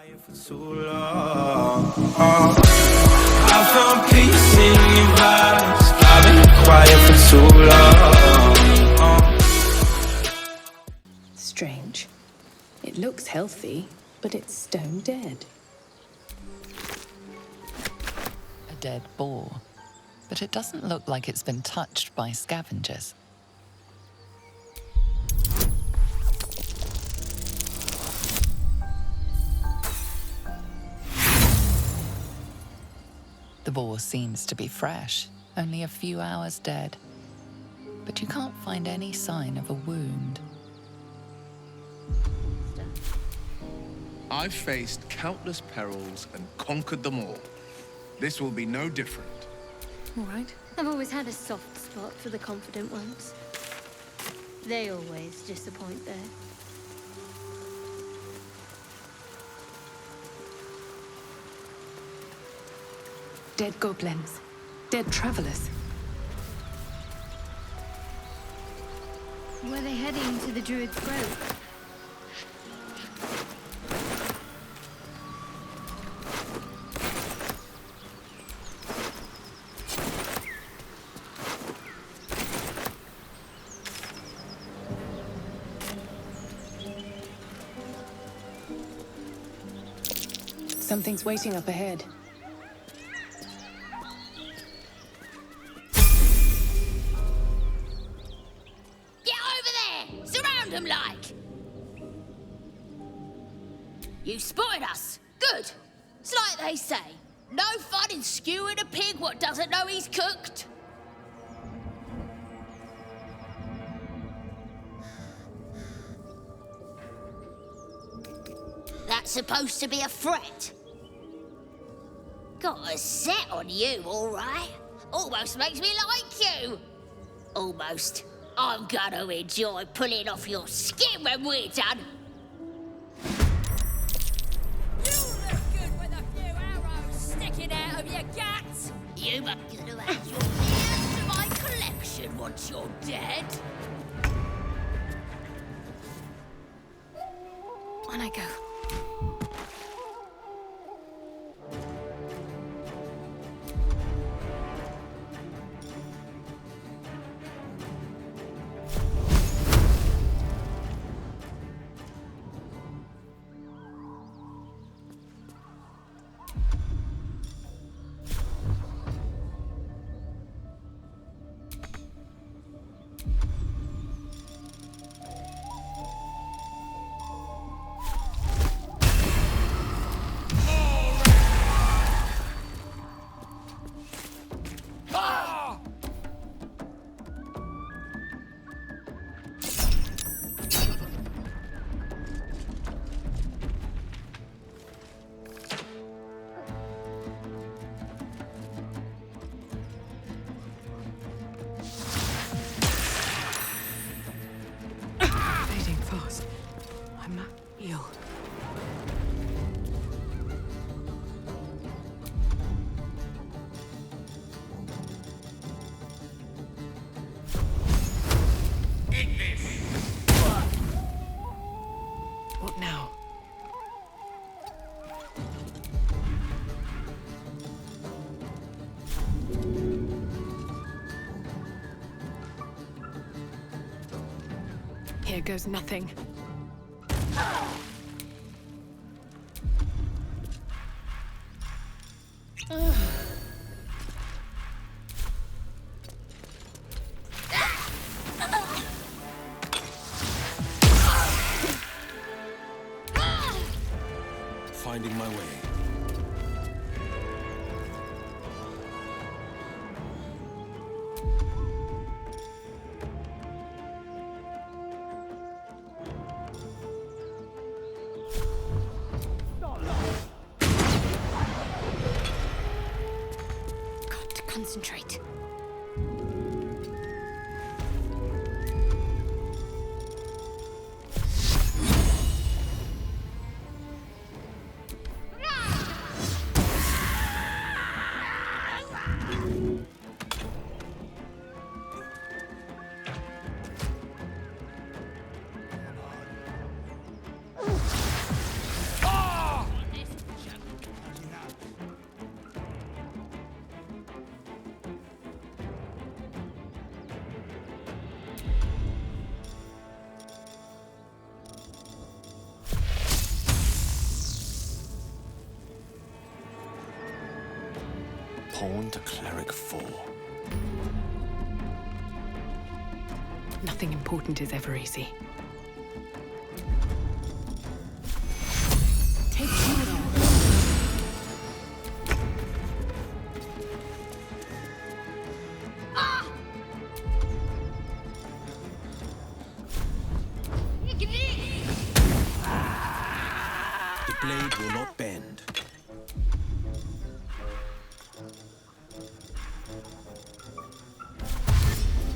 quiet for too long. I found peace in your vibes. I've been quiet for too long. Strange. It looks healthy, but it's stone dead. A dead boar, but it doesn't look like it's been touched by scavengers. The boar seems to be fresh, only a few hours dead. But you can't find any sign of a wound. I've faced countless perils and conquered them all. This will be no different. All right. I've always had a soft spot for the confident ones. They always disappoint though. Dead goblins. Dead travelers. Were they heading to the Druid's Grove? Something's waiting up ahead. You spotted us. Good. It's like they say. No fun in skewing a pig what doesn't know he's cooked. That's supposed to be a threat. Got a set on you, all right. Almost makes me like you. Almost. I'm gonna enjoy pulling off your skin when we're done. Out of your guts! You are gonna add your ears to my collection once you're dead. On I go. Fast. I'm not ill. What now? Here goes nothing. Finding my way. Got to concentrate. Pawn to Cleric 4. Nothing important is ever easy. Take care. The blade will not bend.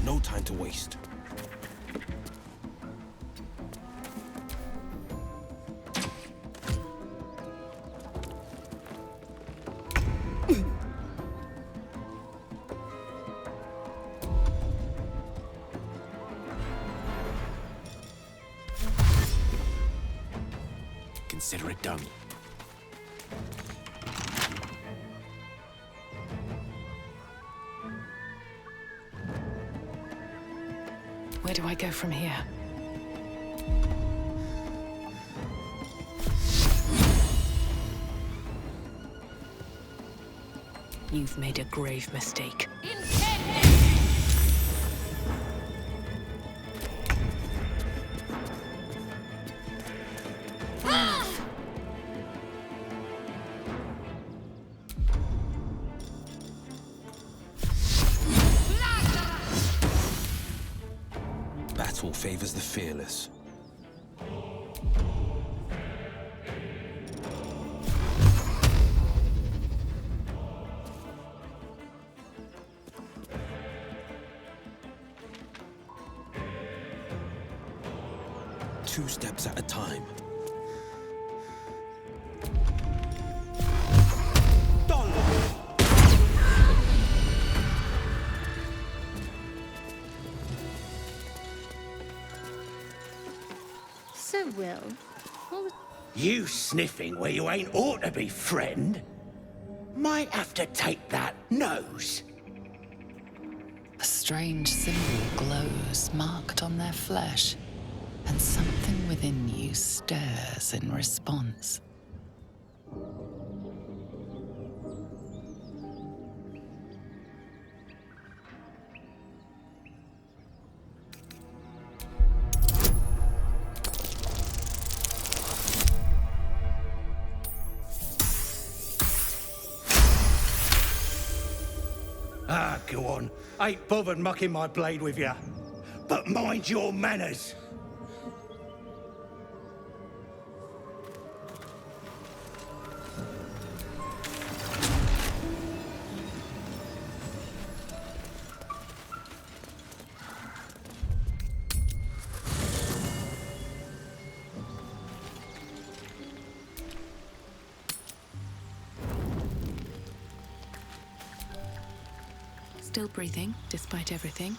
No time to waste. Consider it done. Where do I go from here? You've made a grave mistake. Battle favors the fearless. Two steps at a time. So, Will, what was... You sniffing where you ain't ought to be, friend? Might have to take that nose. A strange symbol glows, marked on their flesh, and something within you stirs in response. Ah, go on. Ain't bothered mucking my blade with ya. But mind your manners. Still breathing, despite everything.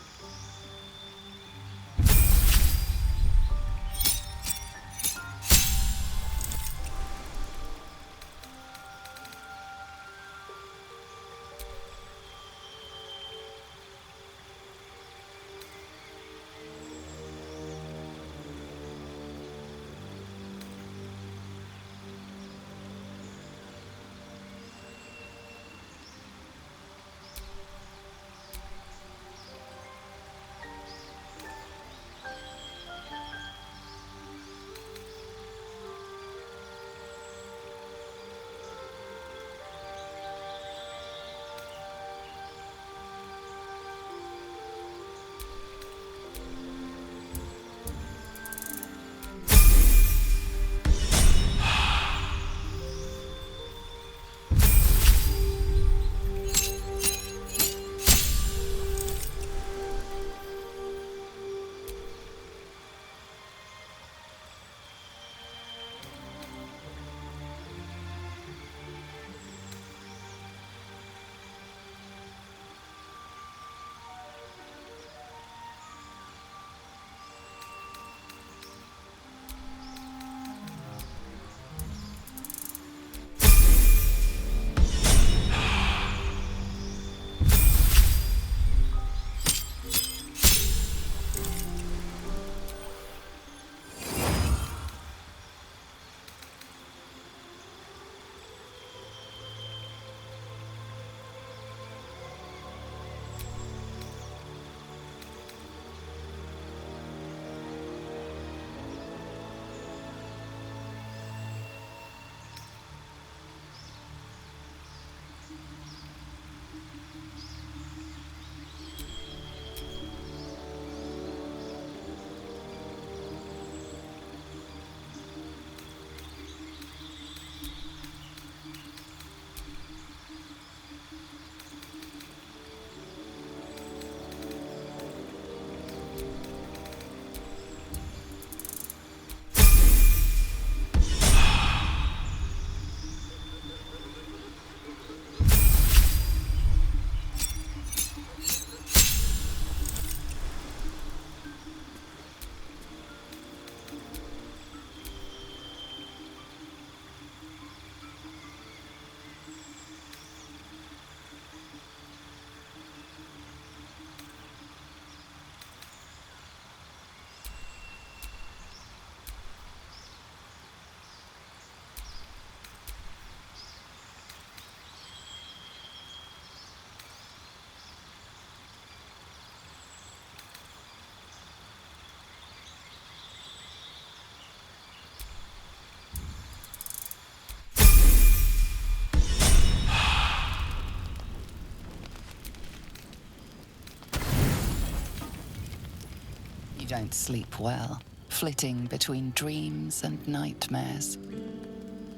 don't sleep well, flitting between dreams and nightmares.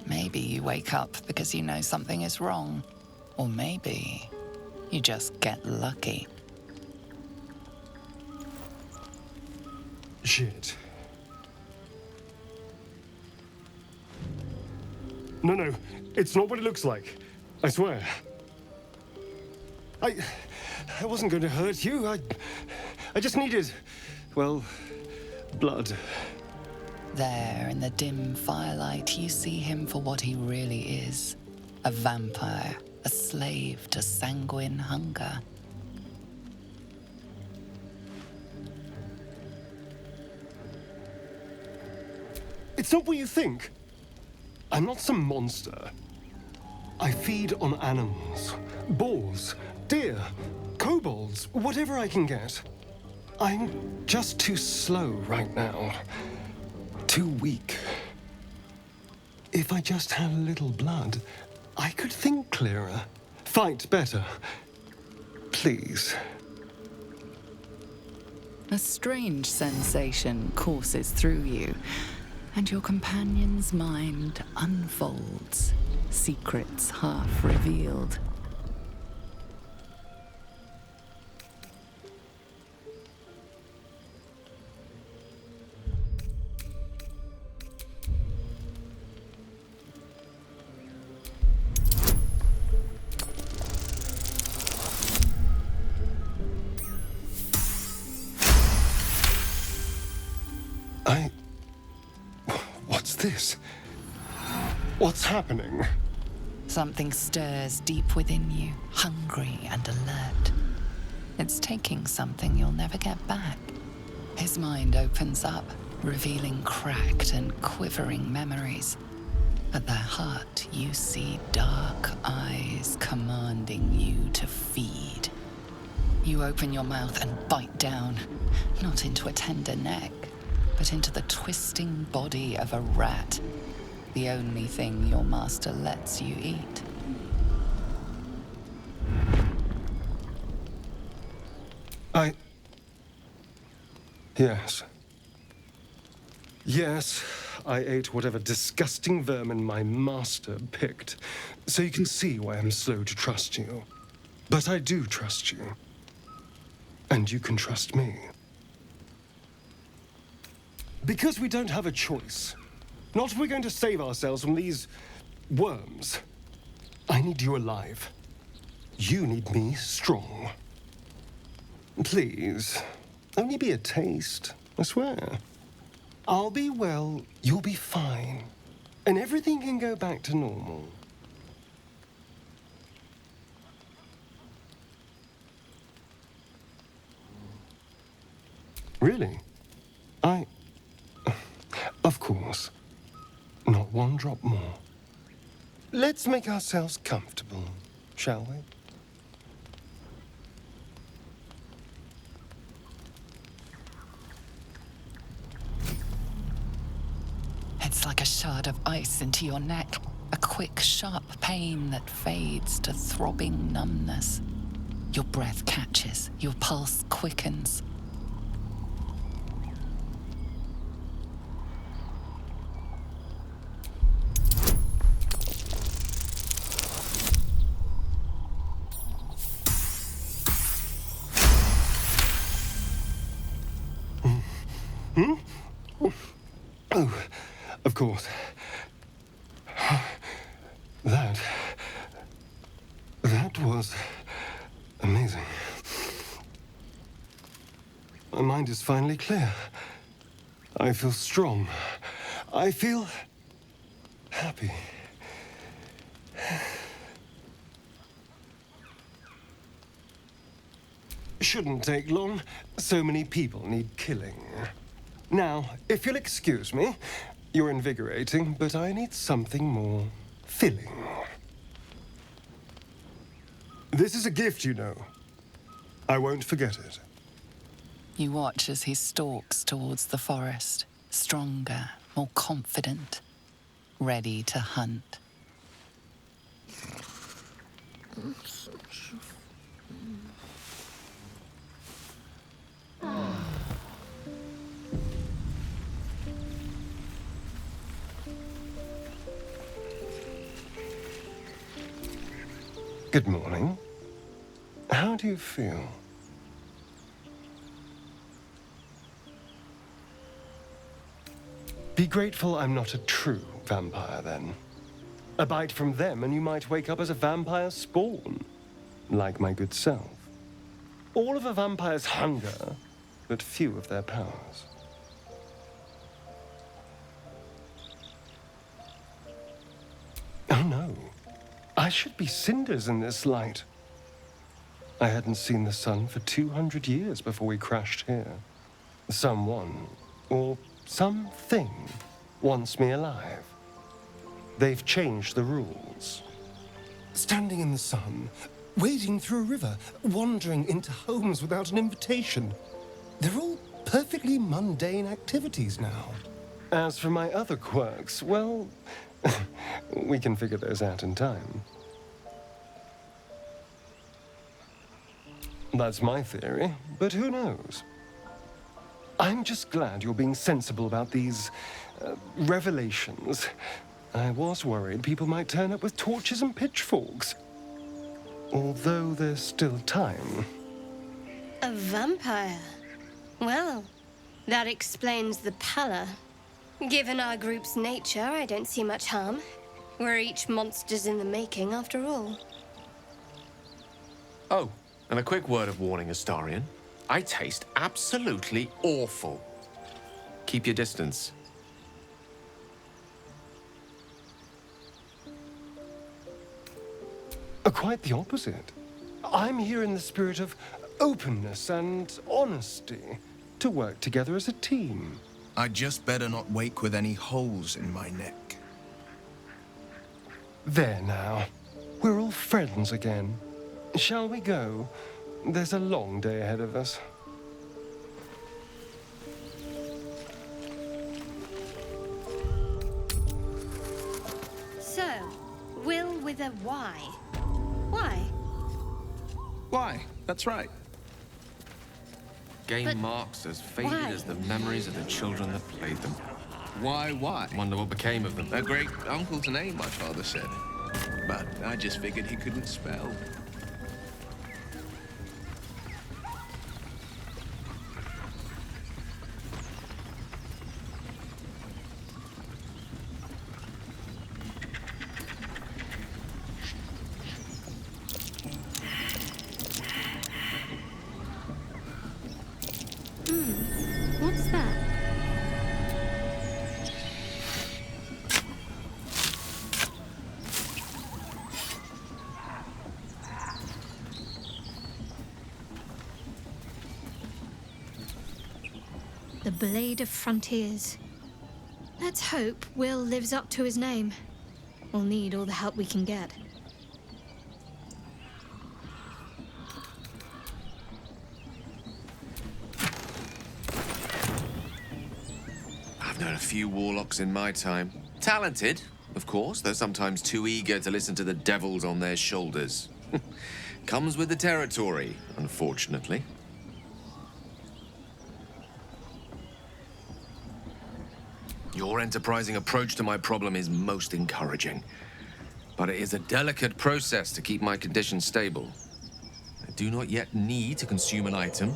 Maybe you wake up because you know something is wrong, or maybe you just get lucky. Shit. No, it's not what it looks like. I swear. I wasn't going to hurt you. I just needed, well, blood. There, in the dim firelight, you see him for what he really is. A vampire, a slave to sanguine hunger. It's not what you think. I'm not some monster. I feed on animals, boars, deer, kobolds, whatever I can get. I'm just too slow right now. Too weak. If I just had a little blood, I could think clearer, fight better. Please. A strange sensation courses through you, and your companion's mind unfolds, secrets half revealed. What's this? What's happening? Something stirs deep within you, hungry and alert. It's taking something you'll never get back. His mind opens up, revealing cracked and quivering memories. At their heart, you see dark eyes commanding you to feed. You open your mouth and bite down, not into a tender neck, but into the twisting body of a rat, the only thing your master lets you eat. Yes, I ate whatever disgusting vermin my master picked, so you can see why I'm slow to trust you. But I do trust you. And you can trust me. Because we don't have a choice. Not if we're going to save ourselves from these worms. I need you alive. You need me strong. Please, only be a taste, I swear. I'll be well, you'll be fine. And everything can go back to normal. Really? Of course. Not one drop more. Let's make ourselves comfortable, shall we? It's like a shard of ice into your neck, a quick, sharp pain that fades to throbbing numbness. Your breath catches, your pulse quickens. Oh, of course. That was amazing. My mind is finally clear. I feel strong. I feel happy. Shouldn't take long. So many people need killing. Now, if you'll excuse me, you're invigorating, but I need something more filling. This is a gift, you know. I won't forget it. You watch as he stalks towards the forest, stronger, more confident, ready to hunt. Good morning. How do you feel? Be grateful I'm not a true vampire, then. A bite from them and you might wake up as a vampire spawn, like my good self. All of a vampire's hunger, but few of their powers. Oh no, I should be cinders in this light. I hadn't seen the sun for 200 years before we crashed here. Someone, or something, wants me alive. They've changed the rules. Standing in the sun, wading through a river, wandering into homes without an invitation. They're all perfectly mundane activities now. As for my other quirks, well, we can figure those out in time. That's my theory, but who knows? I'm just glad you're being sensible about these revelations. I was worried people might turn up with torches and pitchforks. Although there's still time. A vampire? Well, that explains the pallor. Given our group's nature, I don't see much harm. We're each monsters in the making, after all. Oh, and a quick word of warning, Astarion. I taste absolutely awful. Keep your distance. Quite the opposite. I'm here in the spirit of openness and honesty to work together as a team. I'd just better not wake with any holes in my neck. There now. We're all friends again. Shall we go? There's a long day ahead of us. So, Will with a Y. Why? Why? That's right. Game But marks as faded why? as the memories of the children that played them. Why? Wonder what became of them. A great uncle to name, my father said. But I just figured he couldn't spell. What's that? The Blade of Frontiers. Let's hope Will lives up to his name. We'll need all the help we can get. I've known a few warlocks in my time. Talented, of course, though sometimes too eager to listen to the devils on their shoulders. Comes with the territory, unfortunately. Your enterprising approach to my problem is most encouraging. But it is a delicate process to keep my condition stable. I do not yet need to consume an item,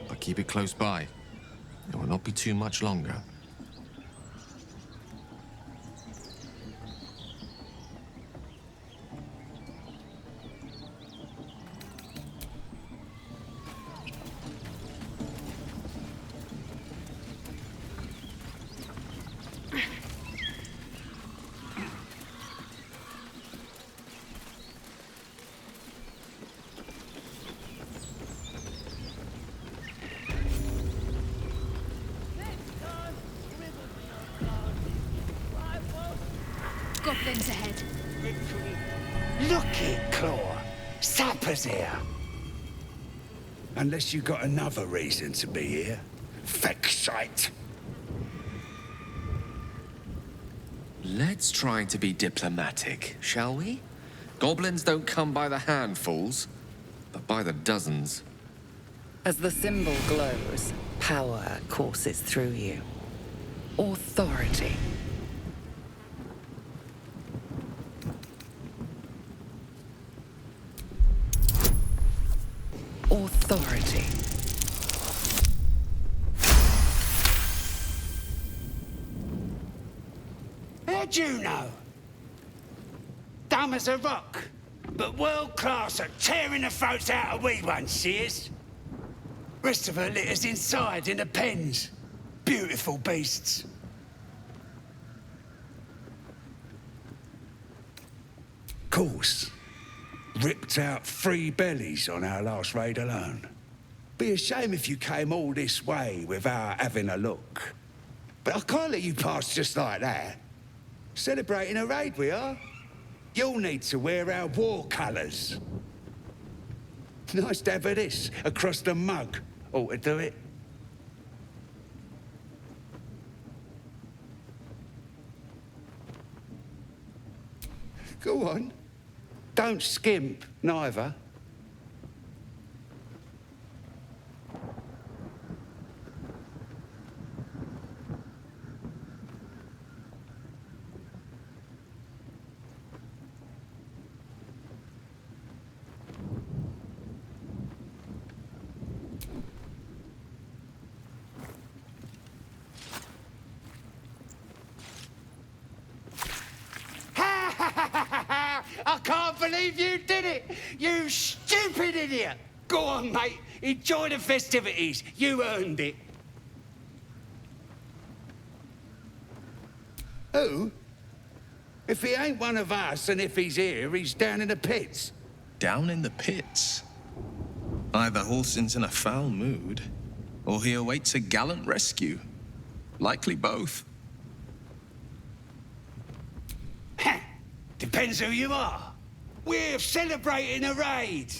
but keep it close by. It will not be too much longer. Goblins ahead. Looky, Claw. Sapper's here. Unless you got another reason to be here. Feck shite. Let's try to be diplomatic, shall we? Goblins don't come by the handfuls, but by the dozens. As the symbol glows, power courses through you. Authority. authority. How'd you know? Dumb as a rock, but world class at tearing the throats out of wee ones, she is. Rest of her litters inside in the pens. Beautiful beasts. Course, ripped out 3 bellies on our last raid alone. Be a shame if you came all this way without having a look. But I can't let you pass just like that. Celebrating a raid we are. You'll need to wear our war colours. Nice to have this across the mug. Ought to do it. Go on. Don't skimp, neither. I can't believe you did it! You stupid idiot! Go on, mate. Enjoy the festivities. You earned it. Who? If he ain't one of us, and if he's here, he's down in the pits. Down in the pits? Either Halsin's in a foul mood, or he awaits a gallant rescue. Likely both. Depends who you are. We're celebrating a raid.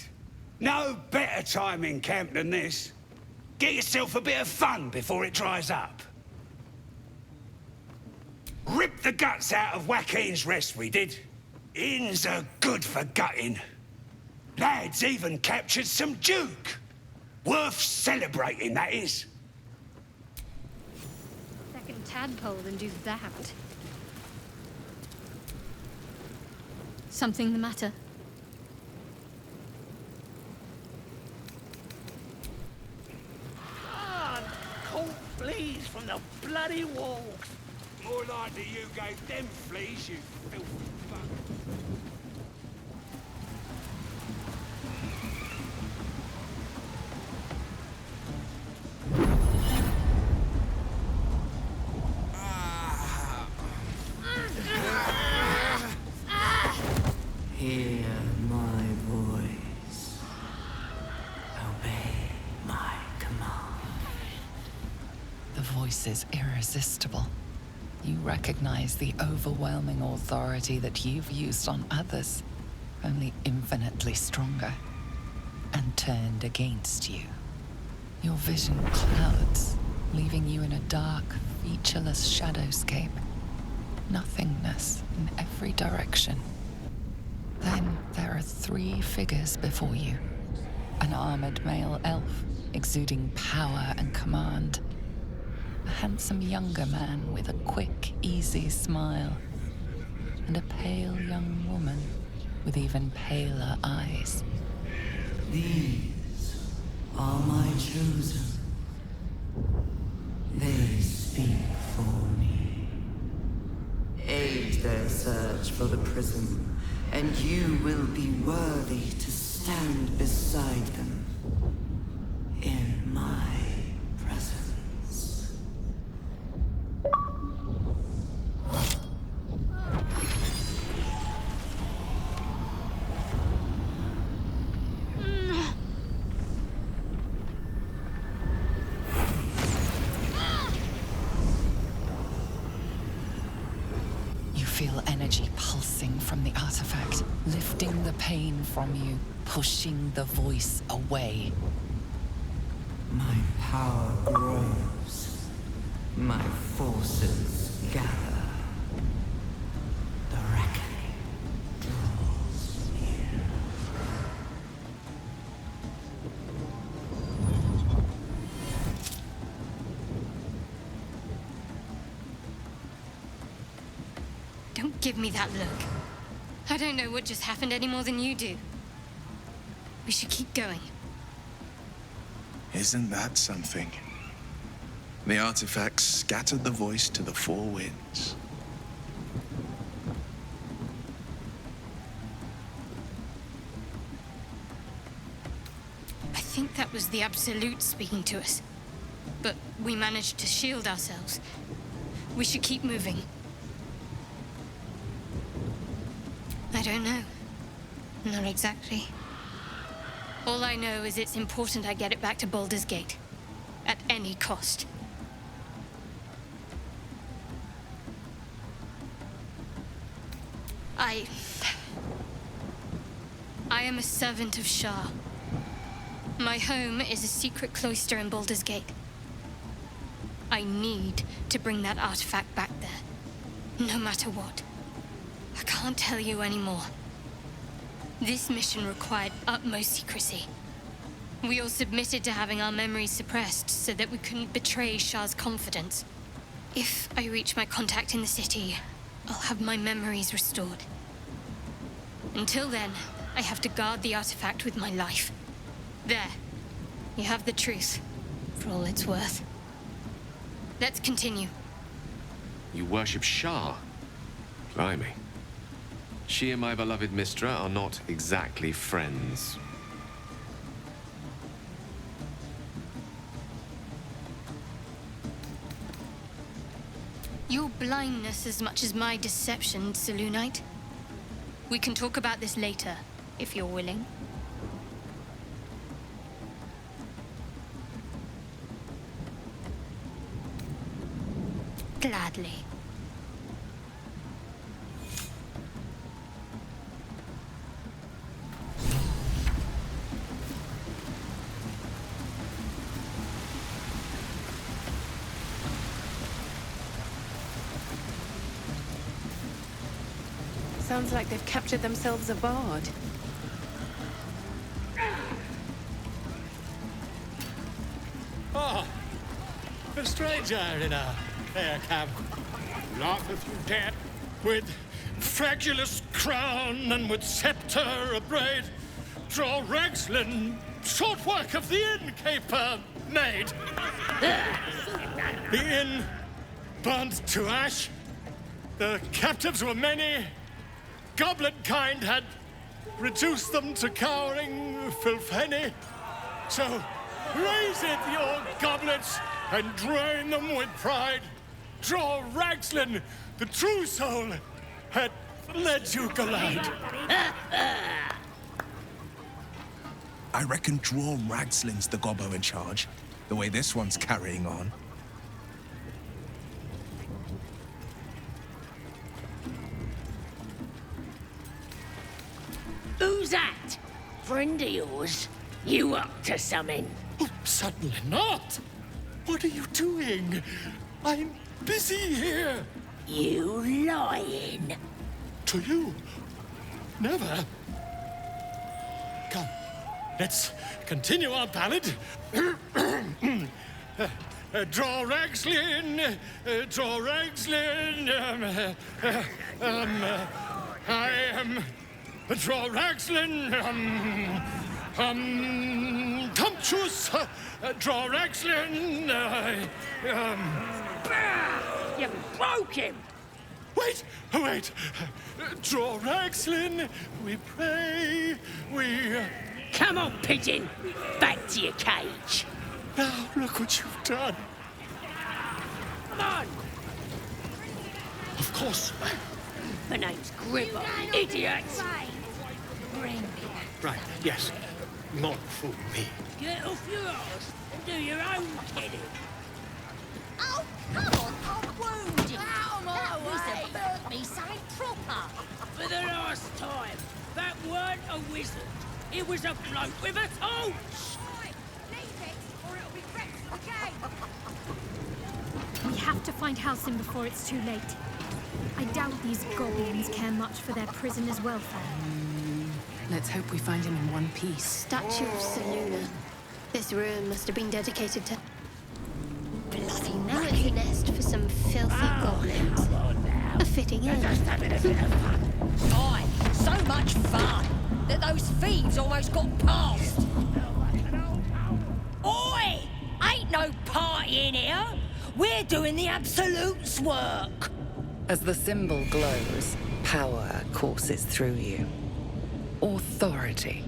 No better time in camp than this. Get yourself a bit of fun before it dries up. Rip the guts out of Joaquin's rest, we did. Inns are good for gutting. Lads even captured some duke. Worth celebrating, that is. Second tadpole than do that. Something the matter? Caught fleas from the bloody walls. More likely you gave them fleas, you filthy fuck. Hear my voice. Obey my command. The voice is irresistible. You recognize the overwhelming authority that you've used on others, only infinitely stronger, and turned against you. Your vision clouds, leaving you in a dark, featureless shadowscape. Nothingness in every direction. Then there are 3 figures before you. An armored male elf, exuding power and command. A handsome younger man with a quick, easy smile. And a pale young woman with even paler eyes. These are my chosen. They speak for me. Aid their search for the prism, and you will be worthy to stand beside them in my presence. You feel energy pulsing from the artifact, lifting the pain from you, pushing the voice away. My power grows. My forces gather. The reckoning draws near. Don't give me that look. I don't know what just happened any more than you do. We should keep going. Isn't that something? The artifact scattered the voice to the four winds. I think that was the Absolute speaking to us. But we managed to shield ourselves. We should keep moving. I don't know. Not exactly. All I know is it's important I get it back to Baldur's Gate. At any cost. I am a servant of Shah. My home is a secret cloister in Baldur's Gate. I need to bring that artifact back there. No matter what. I can't tell you anymore. This mission required utmost secrecy. We all submitted to having our memories suppressed so that we couldn't betray Shah's confidence. If I reach my contact in the city, I'll have my memories restored. Until then, I have to guard the artifact with my life. There. You have the truth, for all it's worth. Let's continue. You worship Shah? Blimey. She and my beloved Mistra are not exactly friends. Your blindness as much as my deception, Solunite. We can talk about this later, if you're willing. Gladly. Sounds like they've captured themselves a bard. Oh, a stranger in a fair camp. Laugh if you dare. With fragulous crown and with scepter abraid, draw Ragslin, short work of the innkeeper made. The inn burnt to ash. The captives were many. Goblin kind had reduced them to cowering filfhenny. So raise it, your goblets, and drain them with pride. Draw Ragslin, the true soul, had led you glide. I reckon draw Ragslin's the gobbo in charge, the way this one's carrying on. Who's that? Friend of yours? You up to something? Oh, certainly not. What are you doing? I'm busy here. You lying. To you? Never. Come, let's continue our ballad. Draw Ragslin, draw Ragslin. I am draw Ragslin. Tumptuous, draw Ragslin. You broke him. Wait, wait. Draw Ragslin, we pray, we... Come on, pigeon. Back to your cage. Now, look what you've done. Come on. Of course. My name's Gribber, idiot. Right, yes. Not for me. Get off your arse and do your own kidding. Oh, come on, I'm wounded. That wizard burnt me something proper. For the last time, that weren't a wizard. It was a bloke with a torch. Right, leave it, or it'll be wrecked again. We have to find Halsin before it's too late. I doubt these goblins care much for their prisoner's welfare. Let's hope we find him in one piece. Statue of Solona. This ruin must have been dedicated to... Bloody now it's a nest for some filthy goblins. A fitting end. Aye, so much fun that those thieves almost got past. Oi! ain't no party in here. We're doing the Absolute's work. As the symbol glows, power courses through you. Authority.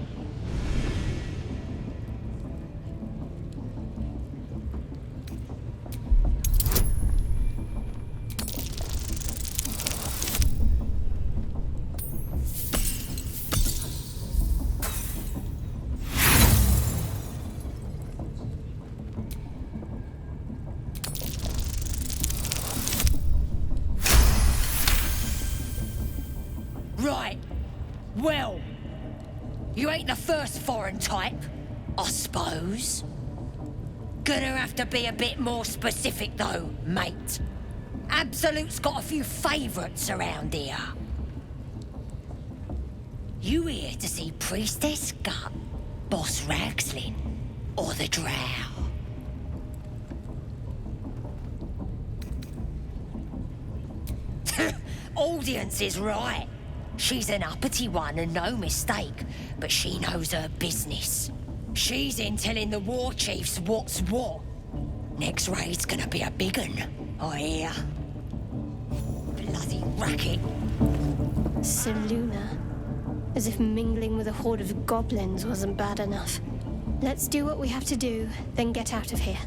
Right. Well, you ain't the first foreign type, I suppose. Gonna have to be a bit more specific though, mate. Absolute's got a few favourites around here. You here to see Priestess Gut, Boss Ragslin, or the Drow? Audience is right. She's an uppity one and no mistake, but she knows her business. She's in telling the war chiefs what's what. Next raid's gonna be a big un, I hear. Bloody racket. Solona. As if mingling with a horde of goblins wasn't bad enough. Let's do what we have to do, then get out of here.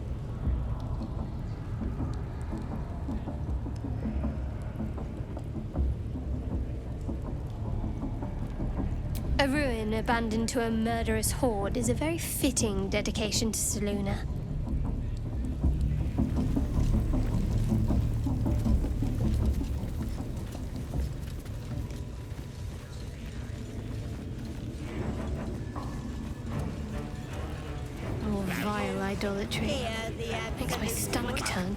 A ruin abandoned to a murderous horde is a very fitting dedication to Solona. Oh, vile idolatry. Makes my stomach turn.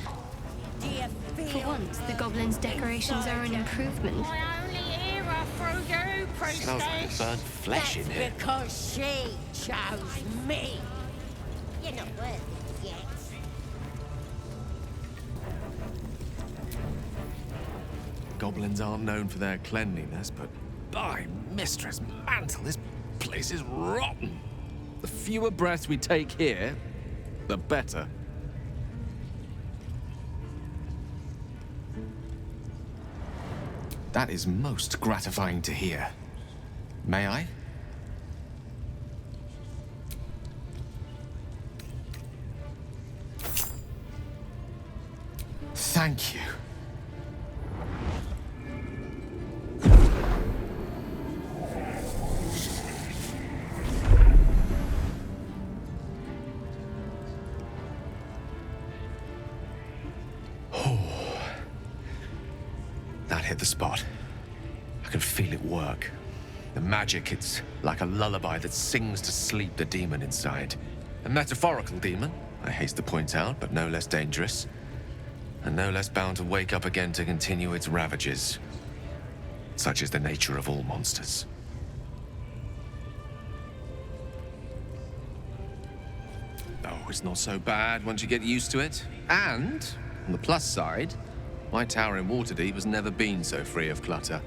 For once, the goblins' decorations are an improvement. Smells like burnt flesh in here. Because she chose me. You're not worth it yet. Goblins aren't known for their cleanliness, but by Mistress Mantle, this place is rotten. The fewer breaths we take here, the better. That is most gratifying to hear. May I? Thank you. That hit the spot. I can feel it work. The magic, it's like a lullaby that sings to sleep the demon inside. A metaphorical demon, I haste to point out, but no less dangerous. And no less bound to wake up again to continue its ravages. Such is the nature of all monsters. Oh, it's not so bad once you get used to it. And, on the plus side, my tower in Waterdeep has never been so free of clutter.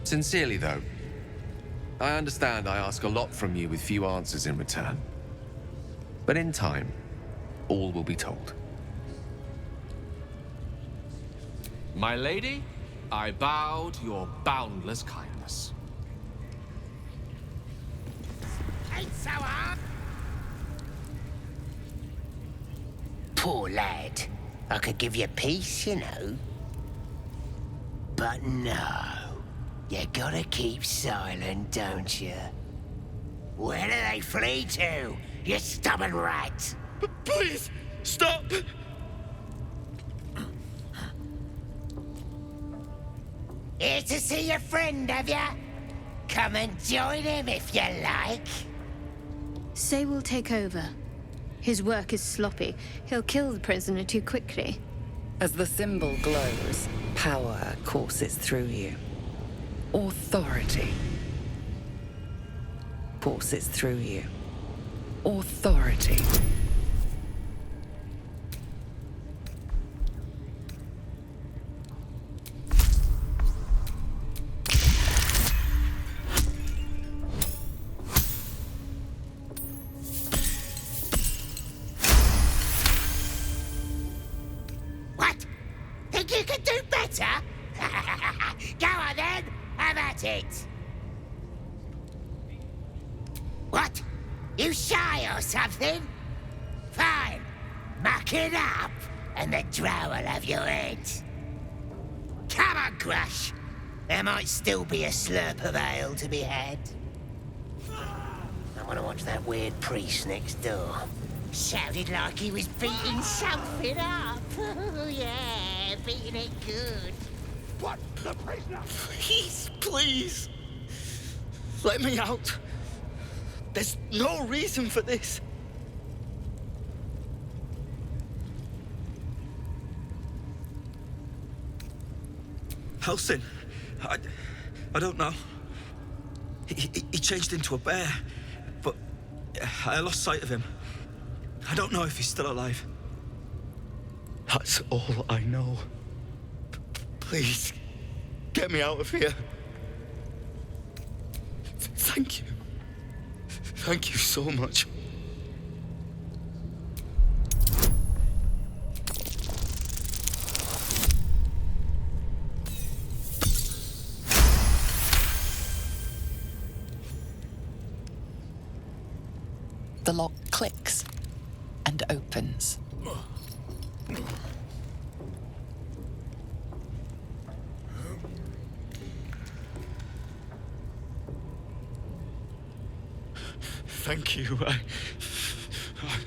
Sincerely, though, I understand I ask a lot from you with few answers in return. But in time, all will be told. My lady, I bow to your boundless kindness. Ain't so hard. Poor lad. I could give you peace, you know. But no. You gotta keep silent, don't you? Where do they flee to, you stubborn rat? Please, stop! Here to see your friend, have ya? Come and join him if you like. Say we'll take over. His work is sloppy. He'll kill the prisoner too quickly. As the symbol glows, power courses through you. Authority courses through you. Authority. about it. What? You shy or something? Fine. Muck it up, and the drow will have your head. Come on, Grush. There might still be a slurp of ale to be had. I want to watch that weird priest next door. Sounded like he was beating something up. Yeah, beating it good. What? The prisoner? Please. Let me out. There's no reason for this. Halsin, I don't know. He changed into a bear, but I lost sight of him. I don't know if he's still alive. That's all I know. Please, get me out of here. Thank you. Thank you so much. The lock clicks and opens. Thank you.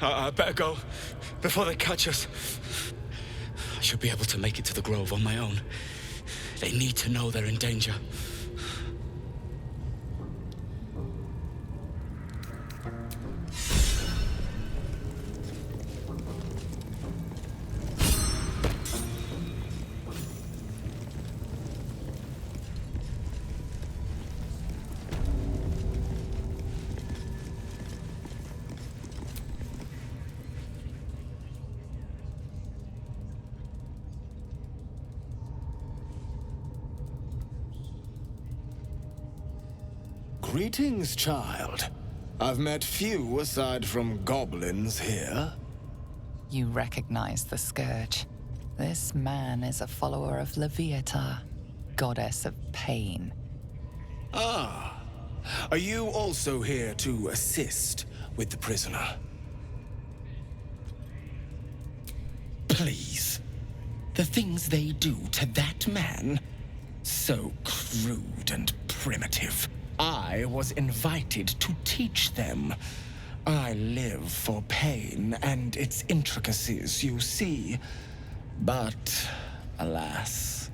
I better go before they catch us. I should be able to make it to the grove on my own. They need to know they're in danger. Greetings, child. I've met few aside from goblins here. You recognize the scourge. This man is a follower of Leviata, goddess of pain. Ah. Are you also here to assist with the prisoner? Please. The things they do to that man, so crude and primitive. I was invited to teach them. I live for pain and its intricacies, you see. But, alas.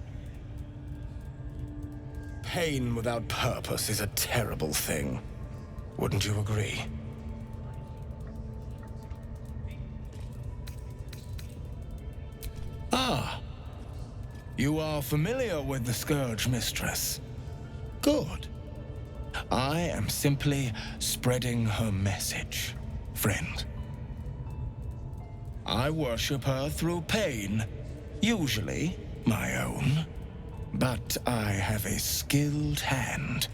Pain without purpose is a terrible thing. Wouldn't you agree? Ah. You are familiar with the Scourge Mistress. Good. I am simply spreading her message, friend. I worship her through pain, usually my own. But I have a skilled hand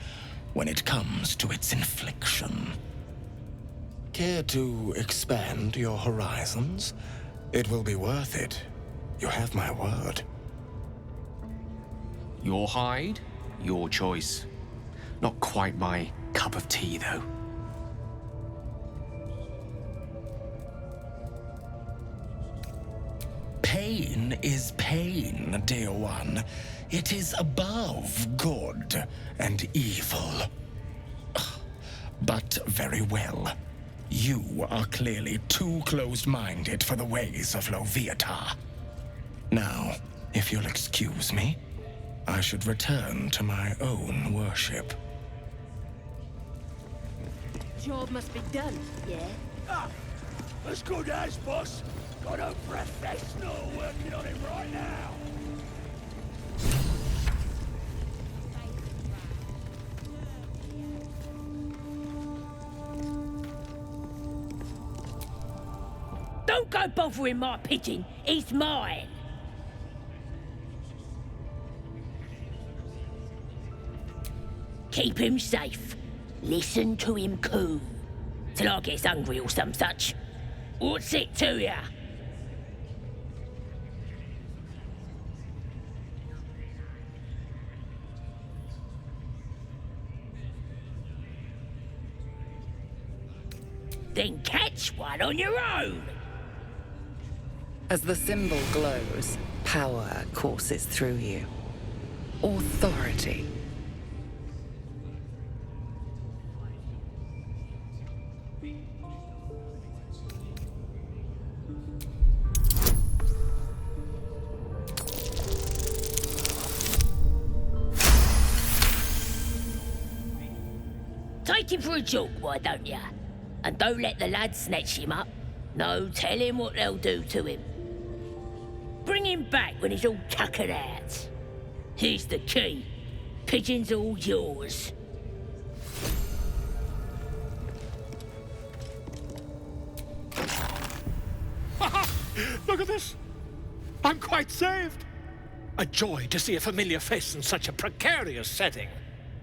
when it comes to its infliction. Care to expand your horizons? It will be worth it. You have my word. Your hide, your choice. Not quite my cup of tea, though. Pain is pain, dear one. It is above good and evil. But very well. You are clearly too closed-minded for the ways of Leviata. Now, if you'll excuse me, I should return to my own worship. Job must be done, yeah? Ah, as good as, boss. Got a professional working on it right now. Don't go bothering my pigeon. He's mine. Keep him safe. Listen to him coo. Till I gets hungry or some such. What's it to ya? then catch one on your own. As the symbol glows, power courses through you. Authority. Take him for a jog, why don't ya? And don't let the lads snatch him up. No telling what they'll do to him. Bring him back when he's all tuckered out. Here's the key. Pigeon's all yours. Look at this. I'm quite saved. A joy to see a familiar face in such a precarious setting.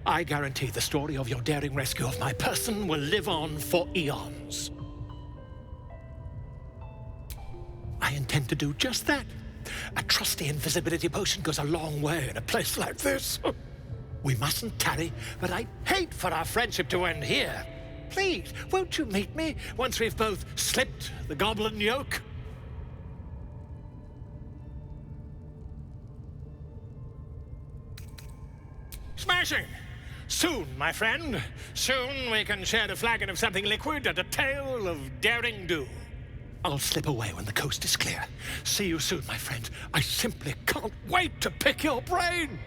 I guarantee the story of your daring rescue of my person will live on for eons. I intend to do just that. A trusty invisibility potion goes a long way in a place like this. We mustn't tarry, but I'd hate for our friendship to end here. Please, won't you meet me once we've both slipped the goblin yoke? Smashing! Soon, my friend. Soon we can share a flagon of something liquid and a tale of daring do. I'll slip away when the coast is clear. See you soon, my friend. I simply can't wait to pick your brain!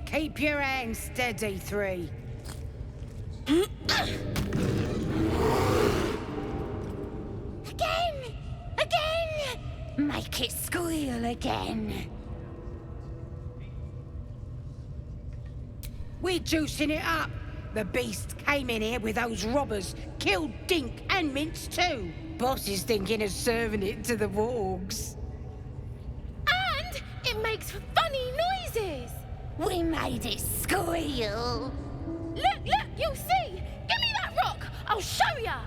Keep your hands steady, 3. Again! Make it squeal again. We're juicing it up. The beast came in here with those robbers, killed Dink and Mince too. Boss is thinking of serving it to the wargs. And it makes funny noises. We made it squeal. Look, you'll see. Give me that rock. I'll show ya.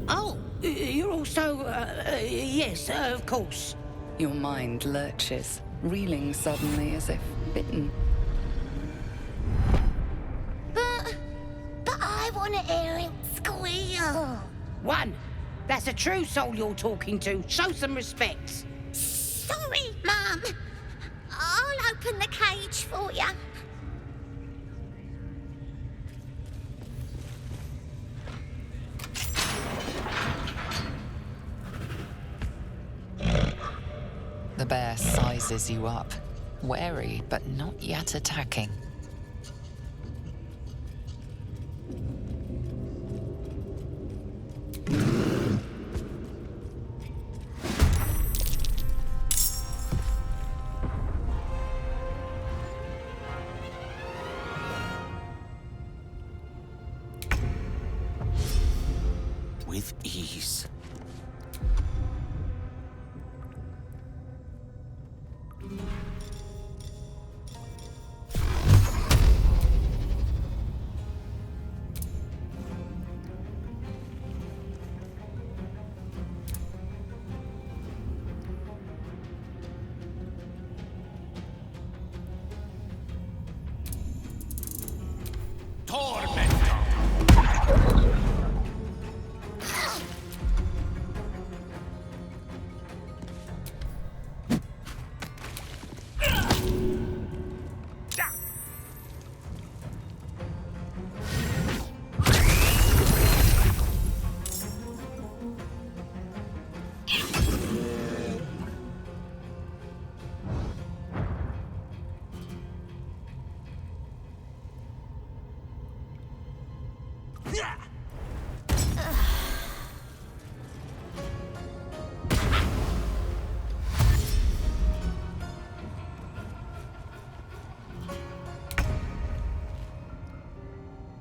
Oh, you're also, yes, of course. Your mind lurches, reeling suddenly as if bitten. But I want to hear it squeal. 1. That's a true soul you're talking to. Show some respect. Sorry, Mum. I'll open the cage for you. The bear sizes you up, wary but not yet attacking. With ease.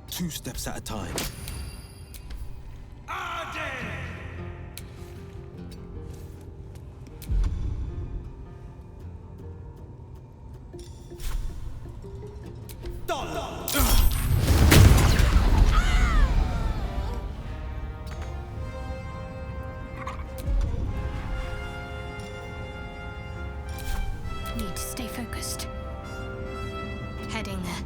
Two steps at a time. Need to stay focused. Heading there.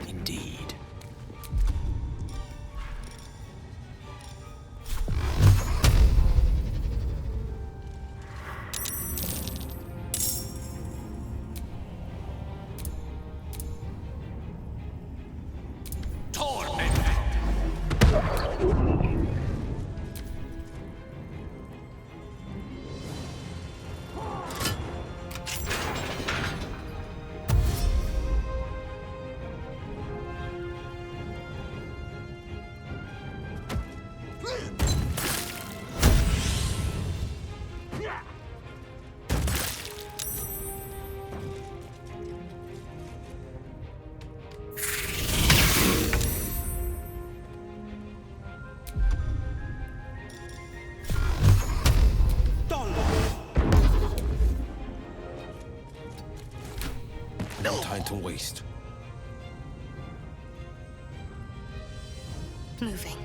Indeed. No time to waste. Moving.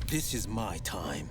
This is my time.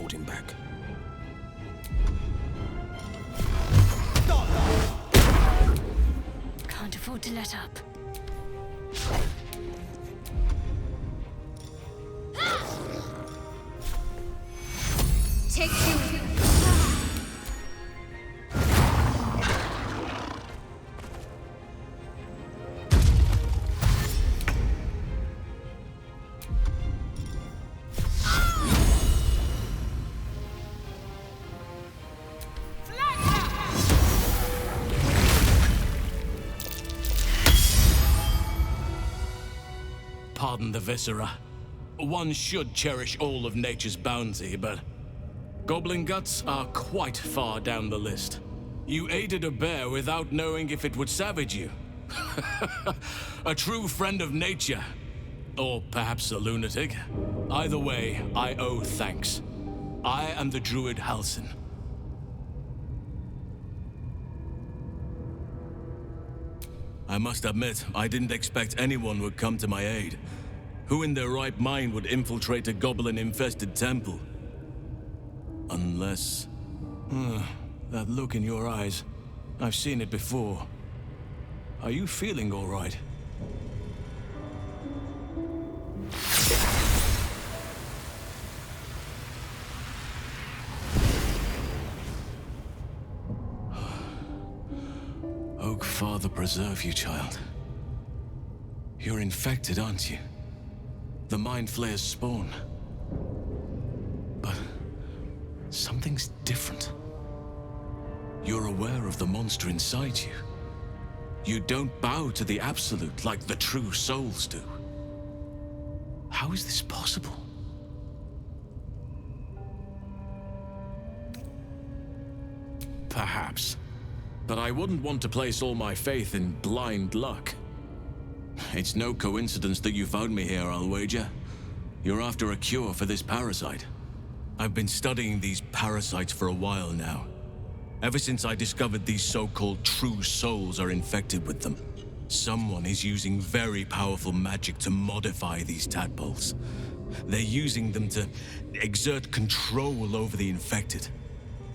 hold him back. Can't afford to let up. Take two. Pardon the viscera. One should cherish all of nature's bounty, but goblin guts are quite far down the list. You aided a bear without knowing if it would savage you. A true friend of nature. Or perhaps a lunatic. Either way, I owe thanks. I am the druid Halsin. I must admit, I didn't expect anyone would come to my aid. Who in their right mind would infiltrate a goblin-infested temple? Unless... that look in your eyes. I've seen it before. Are you feeling all right? Oak Father preserve you, child. You're infected, aren't you? The Mind Flayer's spawn. But something's different. You're aware of the monster inside you. You don't bow to the Absolute like the true souls do. How is this possible? Perhaps. But I wouldn't want to place all my faith in blind luck. It's no coincidence that you found me here, I'll wager. You're after a cure for this parasite. I've been studying these parasites for a while now. Ever since I discovered these so-called true souls are infected with them. Someone is using very powerful magic to modify these tadpoles. They're using them to exert control over the infected.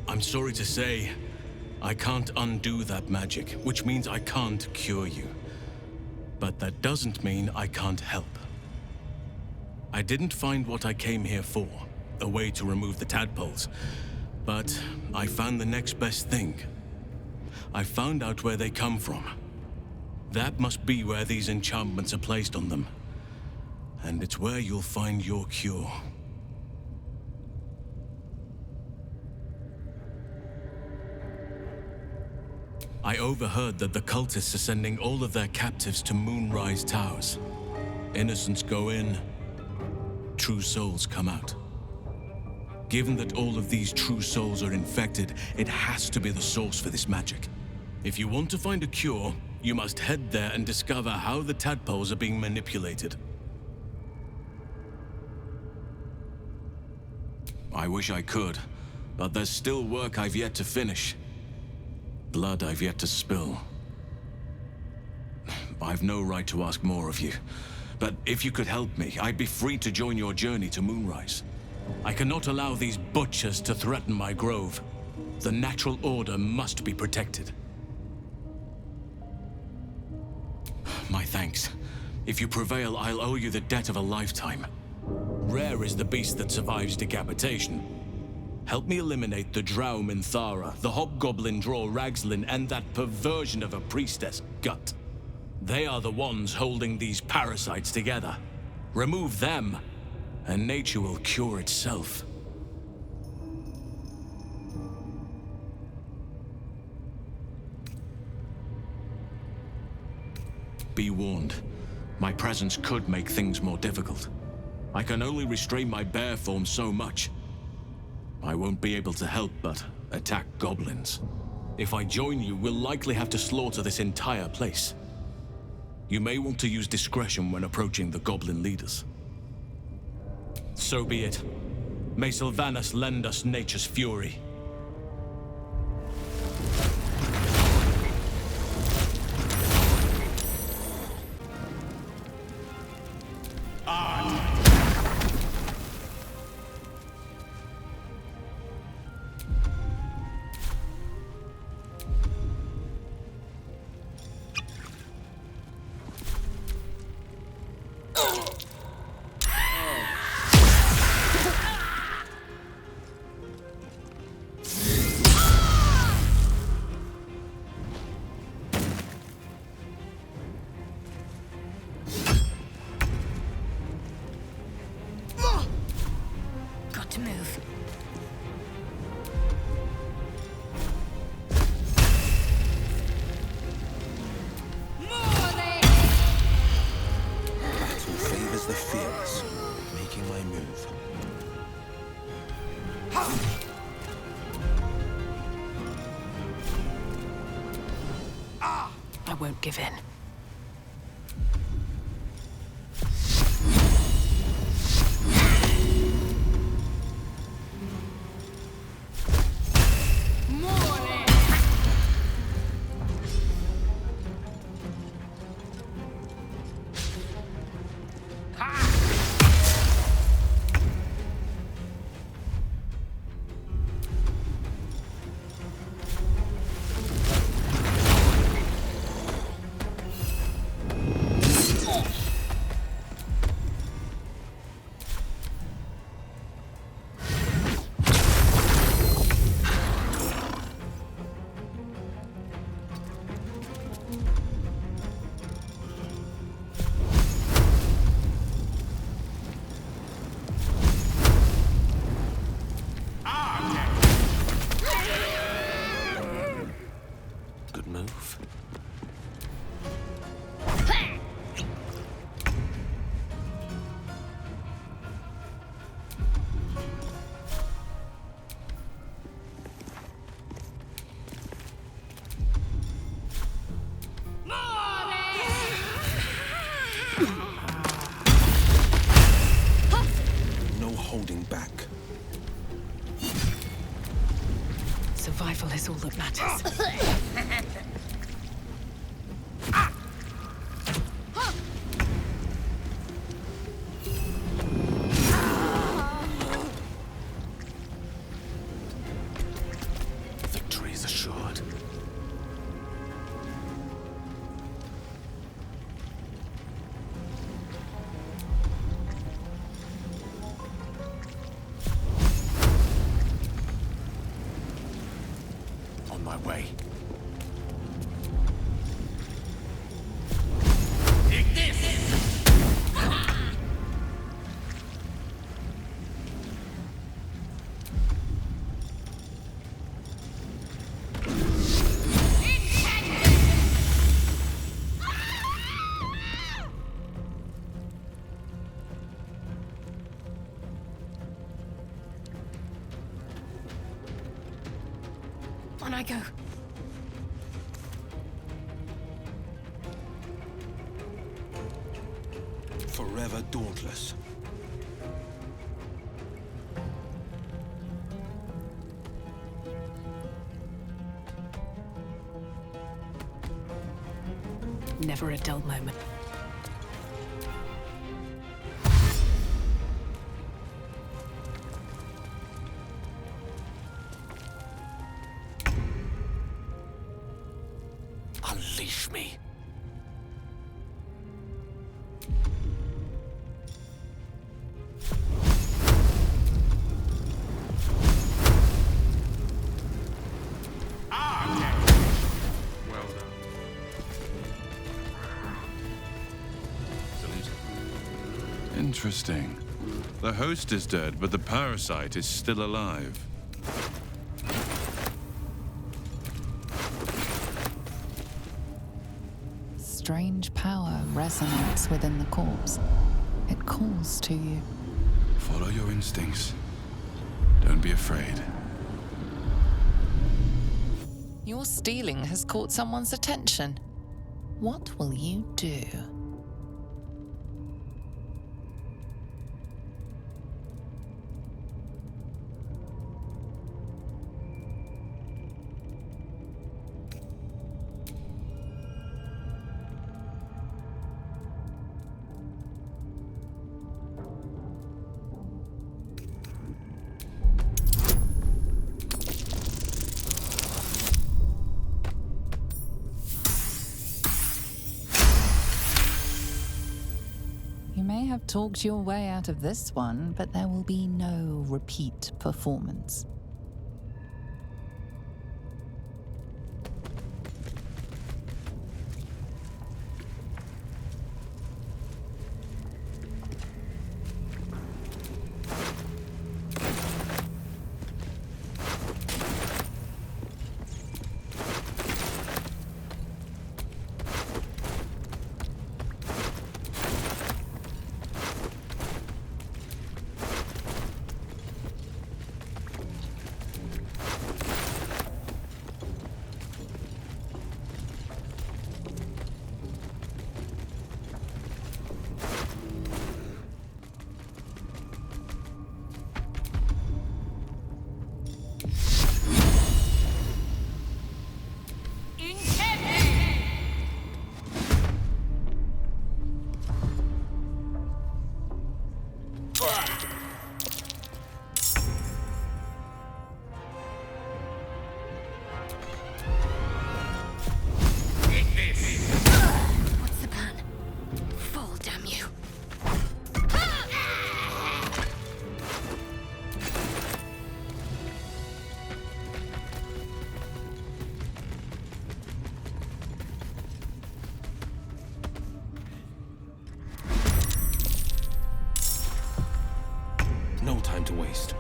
I'm sorry to say, I can't undo that magic, which means I can't cure you. But that doesn't mean I can't help. I didn't find what I came here for, a way to remove the tadpoles. But I found the next best thing. I found out where they come from. That must be where these enchantments are placed on them. And it's where you'll find your cure. I overheard that the cultists are sending all of their captives to Moonrise Towers. Innocents go in, true souls come out. Given that all of these true souls are infected, it has to be the source for this magic. If you want to find a cure, you must head there and discover how the tadpoles are being manipulated. I wish I could, but there's still work I've yet to finish. Blood I've yet to spill. I've no right to ask more of you, but if you could help me, I'd be free to join your journey to Moonrise. I cannot allow these butchers to threaten my grove. The natural order must be protected. My thanks. If you prevail, I'll owe you the debt of a lifetime. Rare is the beast that survives decapitation. Help me eliminate the Drow Minthara, the Hobgoblin Draw Ragslin, and that perversion of a priestess, Gut. They are the ones holding these parasites together. Remove them, and nature will cure itself. Be warned. My presence could make things more difficult. I can only restrain my bear form so much. I won't be able to help but attack goblins. If I join you, we'll likely have to slaughter this entire place. You may want to use discretion when approaching the goblin leaders. So be it. May Sylvanas lend us nature's fury. to move. Battle favors the fearless. Making my move. I won't give in. Good move. No holding back. Survival is all that matters. Victory is assured. On my way. Take this! On I go. Forever dauntless. Never a dull moment. Unleash me. Well done. Interesting. The host is dead, but the parasite is still alive. Strange power resonates within the corpse. It calls to you. Follow your instincts. Don't be afraid. Your stealing has caught someone's attention. What will you do? You may have talked your way out of this one, but there will be no repeat performance. No time to waste.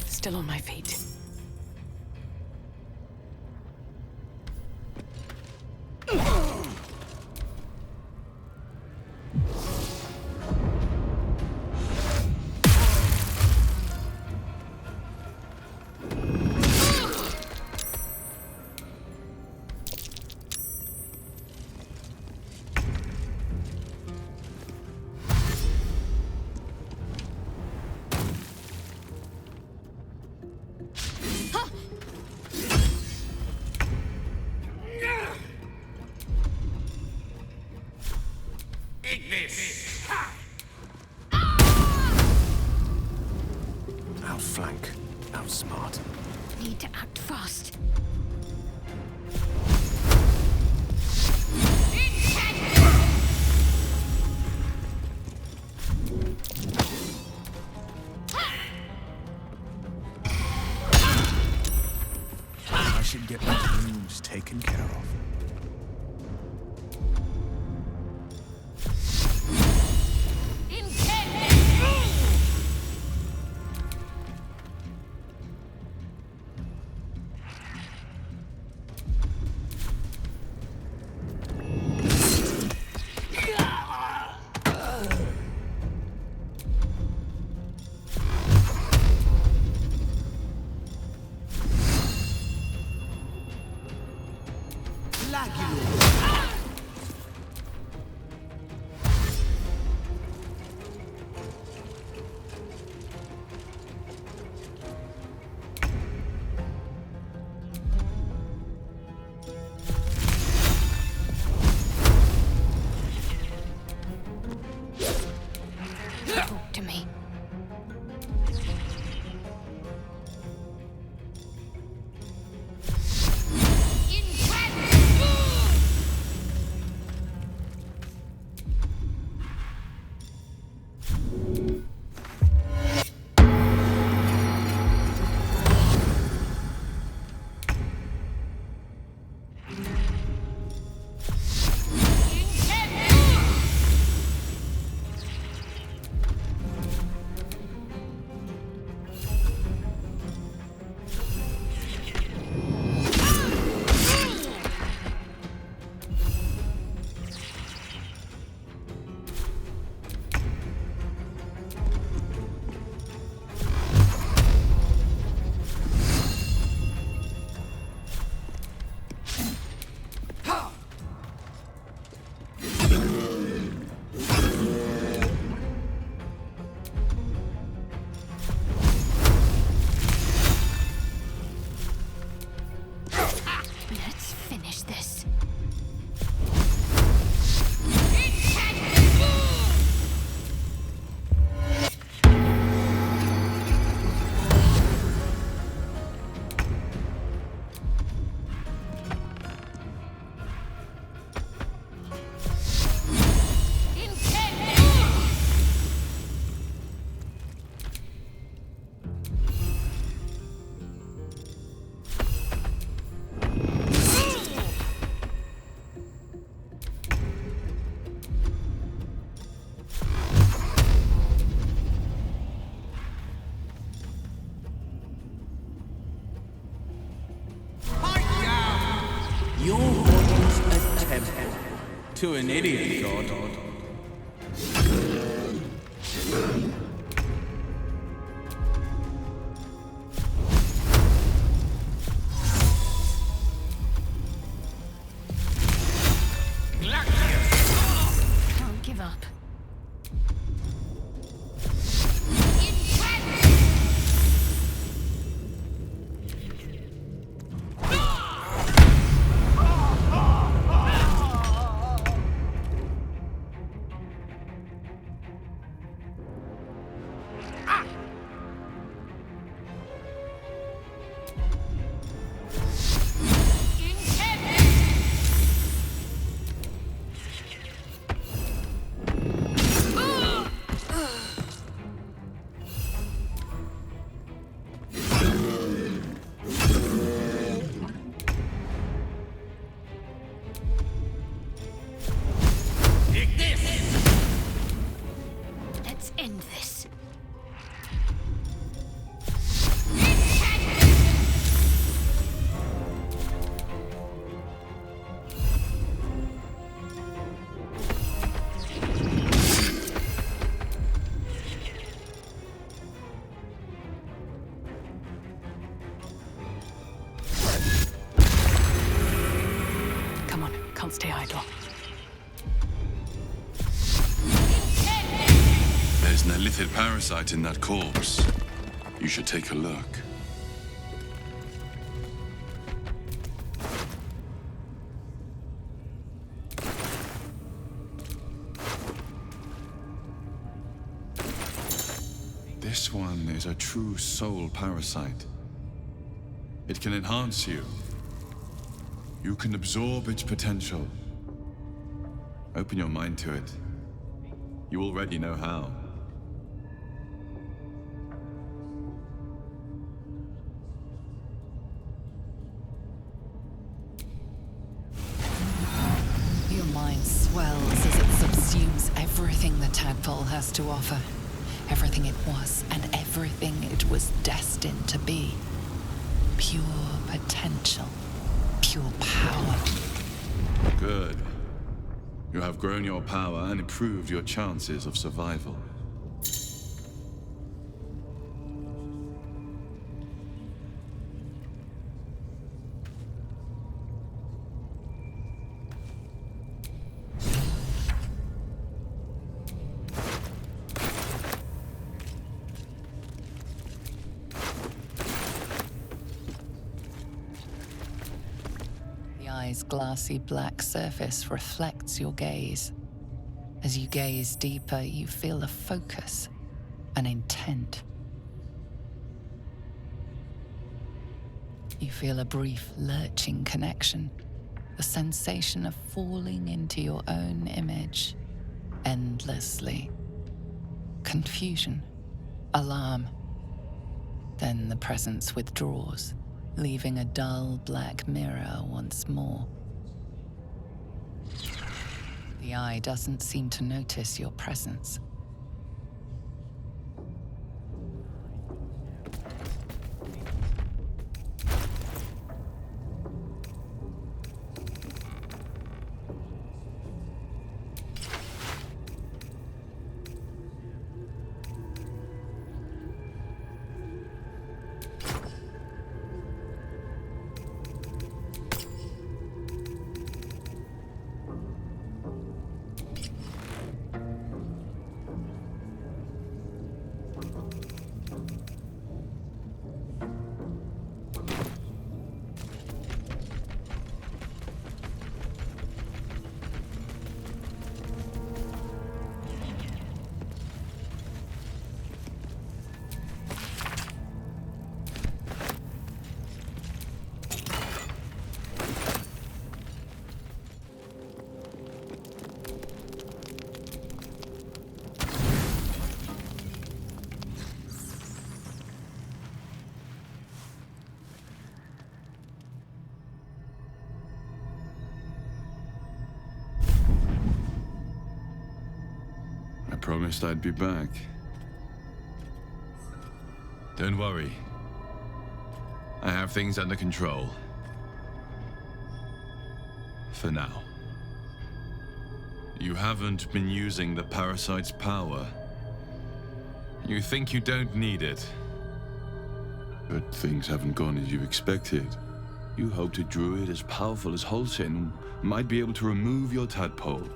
Still on my feet. Outflank, outsmart. Need to act fast. I should get my wounds taken care of. Talk to me. Let's finish this. Your models a temple to an idiot god. Let's end this. Come on, can't stay idle. There's an illithid parasite in that corpse. You should take a look. This one is a true soul parasite. It can enhance you. You can absorb its potential. Open your mind to it. You already know how. Your mind swells as it subsumes everything the tadpole has to offer. Everything it was and everything it was destined to be. Pure potential. Pure power. Good. You have grown your power and improved your chances of survival. The eye's glassy black surface reflects your gaze. As you gaze deeper, you feel a focus, an intent. You feel a brief, lurching connection, the sensation of falling into your own image, endlessly. Confusion, alarm. Then the presence withdraws, leaving a dull black mirror once more. The eye doesn't seem to notice your presence. I promised I'd be back. Don't worry. I have things under control. For now. You haven't been using the parasite's power. You think you don't need it. But things haven't gone as you expected. You hoped a druid as powerful as Halsin might be able to remove your tadpole.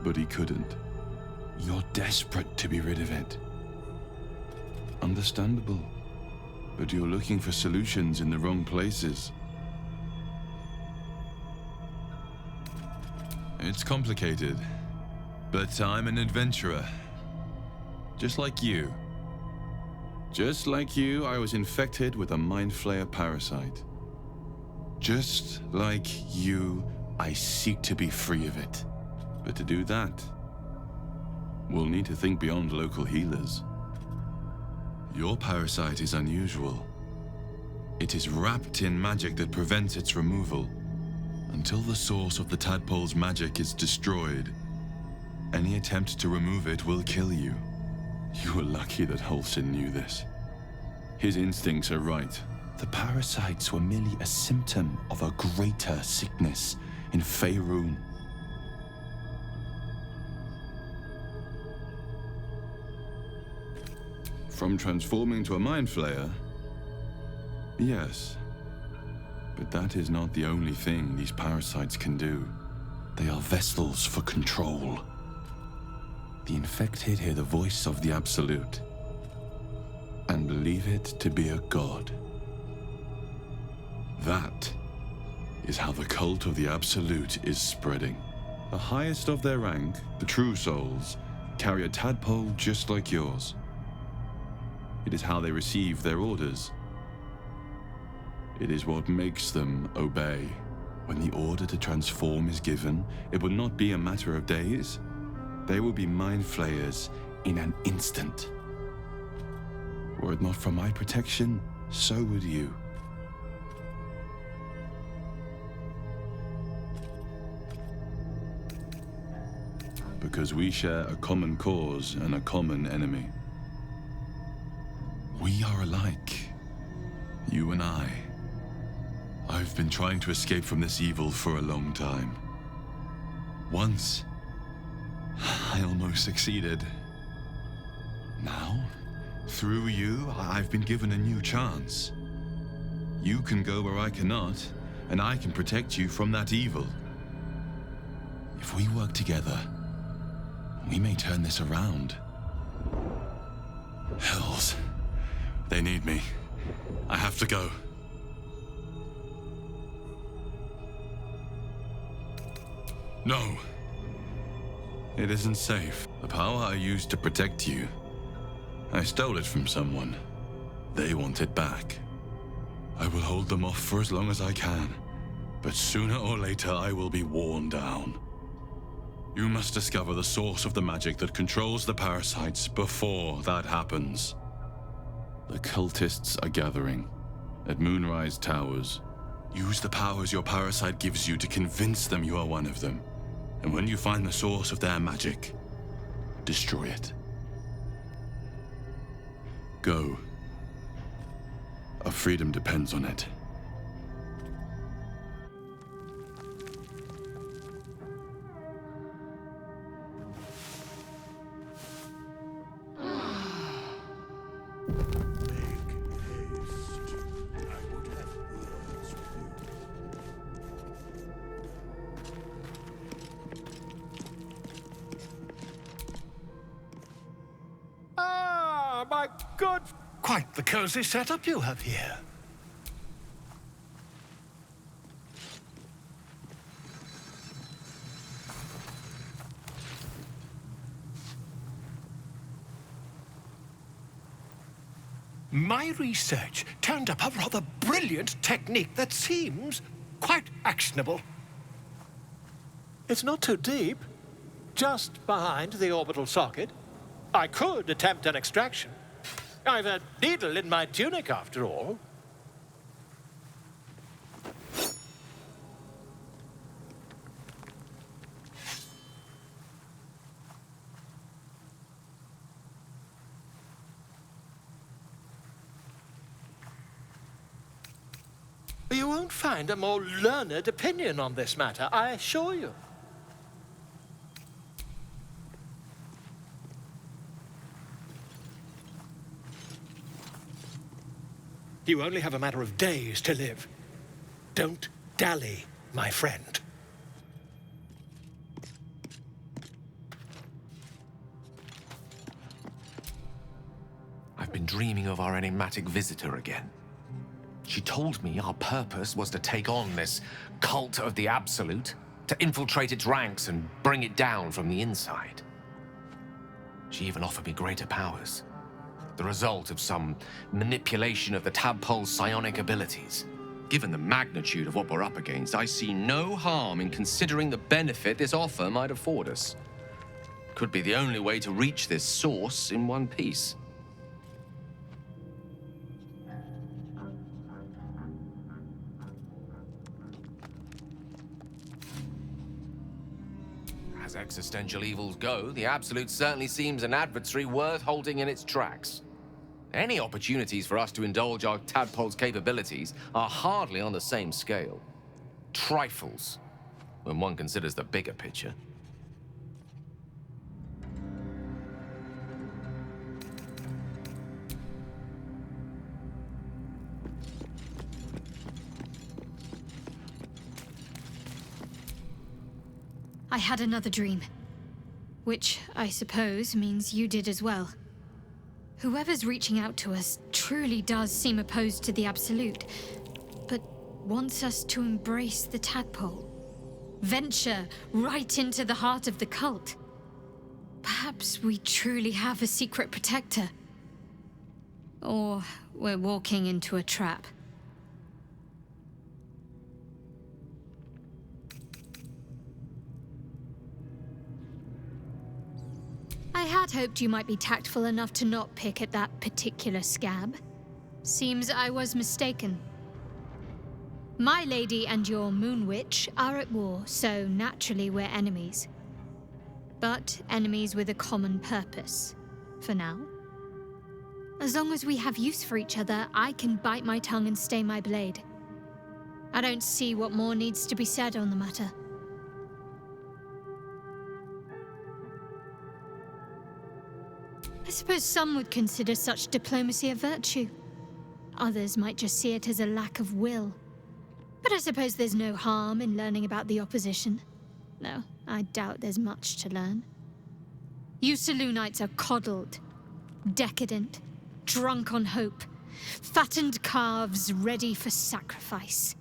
But he couldn't. You're desperate to be rid of it. Understandable. But you're looking for solutions in the wrong places. It's complicated, but I'm an adventurer. Just like you. Just like you, I was infected with a Mind Flayer parasite. Just like you, I seek to be free of it. But to do that, we'll need to think beyond local healers. Your parasite is unusual. It is wrapped in magic that prevents its removal. Until the source of the tadpole's magic is destroyed, any attempt to remove it will kill you. You were lucky that Halsin knew this. His instincts are right. The parasites were merely a symptom of a greater sickness in Faerun. From transforming to a Mind Flayer? Yes. But that is not the only thing these parasites can do. They are vessels for control. The infected hear the voice of the Absolute and believe it to be a god. That is how the cult of the Absolute is spreading. The highest of their rank, the true souls, carry a tadpole just like yours. It is how they receive their orders. It is what makes them obey. When the order to transform is given, it will not be a matter of days. They will be Mind Flayers in an instant. Were it not for my protection, so would you. Because we share a common cause and a common enemy. We are alike, you and I. I've been trying to escape from this evil for a long time. Once, I almost succeeded. Now, through you, I've been given a new chance. You can go where I cannot, and I can protect you from that evil. If we work together, we may turn this around. Hells. They need me. I have to go. No. It isn't safe. The power I used to protect you, I stole it from someone. They want it back. I will hold them off for as long as I can, but sooner or later I will be worn down. You must discover the source of the magic that controls the parasites before that happens. The cultists are gathering at Moonrise Towers. Use the powers your parasite gives you to convince them you are one of them. And when you find the source of their magic, destroy it. Go. Our freedom depends on it. My good... Quite the cozy setup you have here. My research turned up a rather brilliant technique that seems quite actionable. It's not too deep, just behind the orbital socket. I could attempt an extraction. I've a needle in my tunic, after all. You won't find a more learned opinion on this matter, I assure you. You only have a matter of days to live. Don't dally, my friend. I've been dreaming of our enigmatic visitor again. She told me our purpose was to take on this cult of the Absolute, to infiltrate its ranks and bring it down from the inside. She even offered me greater powers. The result of some manipulation of the tadpole's psionic abilities. Given the magnitude of what we're up against, I see no harm in considering the benefit this offer might afford us. Could be the only way to reach this source in one piece. As existential evils go, the Absolute certainly seems an adversary worth halting in its tracks. Any opportunities for us to indulge our tadpole's capabilities are hardly on the same scale. Trifles, when one considers the bigger picture. I had another dream. Which, I suppose, means you did as well. Whoever's reaching out to us truly does seem opposed to the Absolute, but wants us to embrace the tadpole. Venture right into the heart of the cult. Perhaps we truly have a secret protector. Or we're walking into a trap. I had hoped you might be tactful enough to not pick at that particular scab. Seems I was mistaken. My lady and your moon witch are at war, so naturally we're enemies. But enemies with a common purpose, for now. As long as we have use for each other, I can bite my tongue and stay my blade. I don't see what more needs to be said on the matter. I suppose some would consider such diplomacy a virtue. Others might just see it as a lack of will. But I suppose there's no harm in learning about the opposition. No, I doubt there's much to learn. You Solonites are coddled, decadent, drunk on hope, fattened calves ready for sacrifice.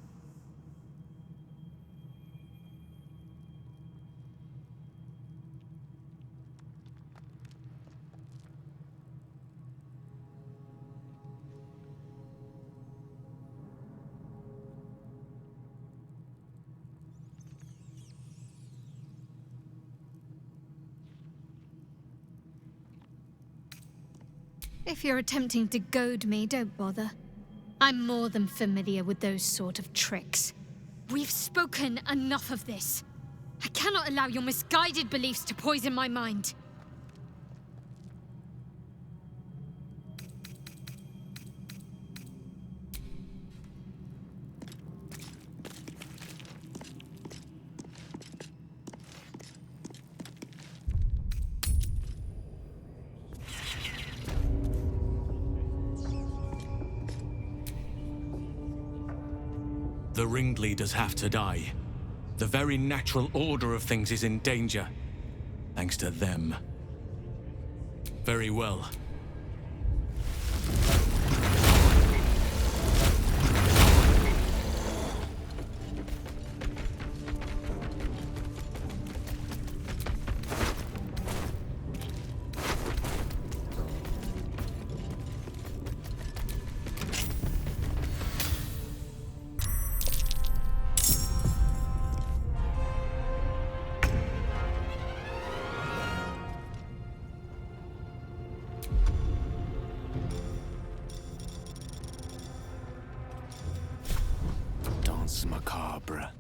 If you're attempting to goad me, don't bother. I'm more than familiar with those sort of tricks. We've spoken enough of this. I cannot allow your misguided beliefs to poison my mind. The ringleaders have to die. The very natural order of things is in danger, thanks to them. Very well. Macabre.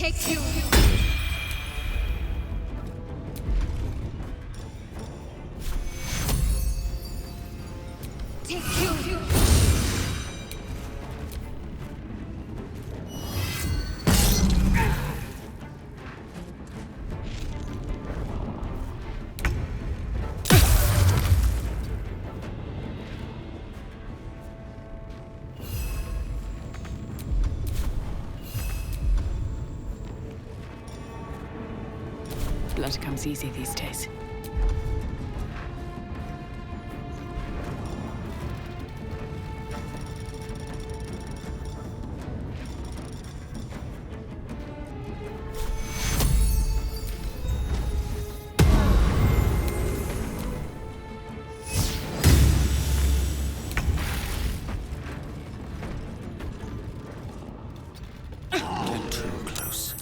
Take you. Take you. Blood comes easy these days. Get too close.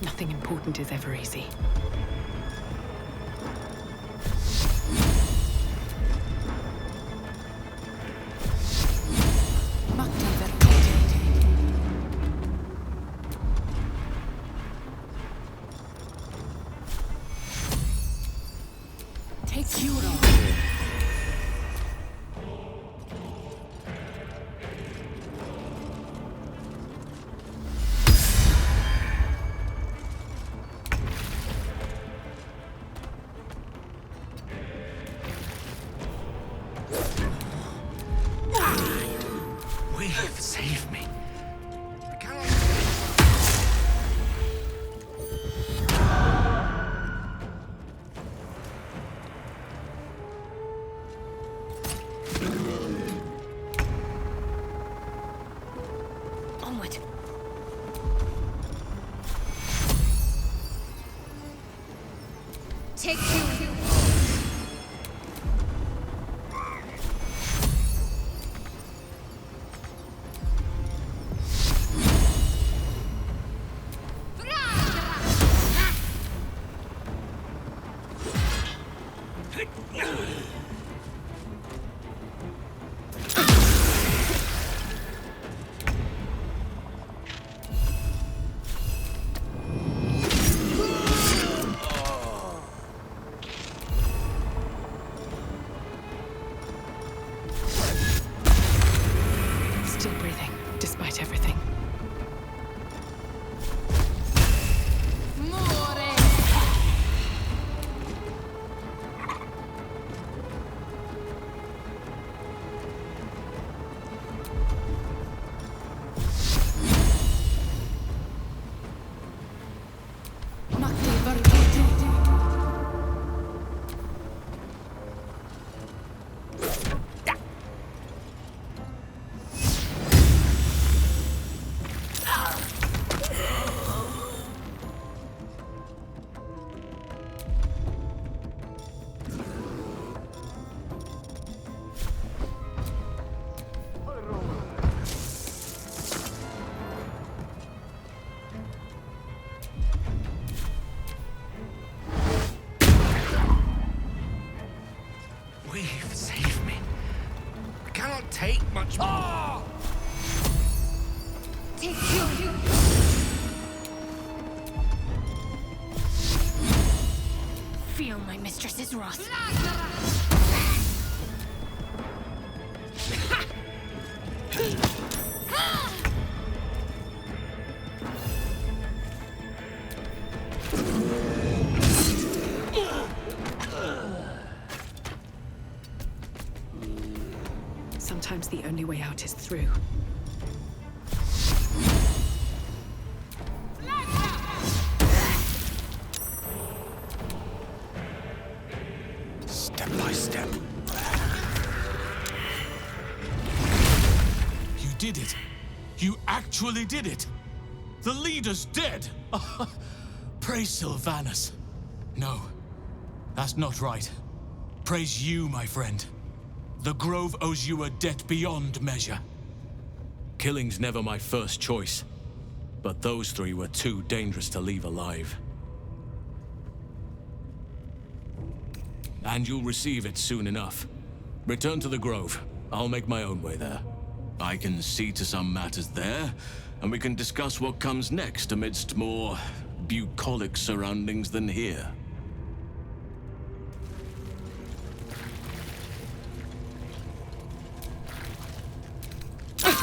Nothing important is ever easy. Take you. Save me. Onward. Take you. Still breathing, despite everything. Weave, save me. I cannot take much more. Take you. Feel my mistress's wrath. Sometimes the only way out is through. did it. You actually did it. The leader's dead. Praise Sylvanus. No, that's not right. Praise you, my friend. The Grove owes you a debt beyond measure. Killing's never my first choice, but those three were too dangerous to leave alive. And you'll receive it soon enough. Return to the Grove. I'll make my own way there. I can see to some matters there, and we can discuss what comes next amidst more bucolic surroundings than here.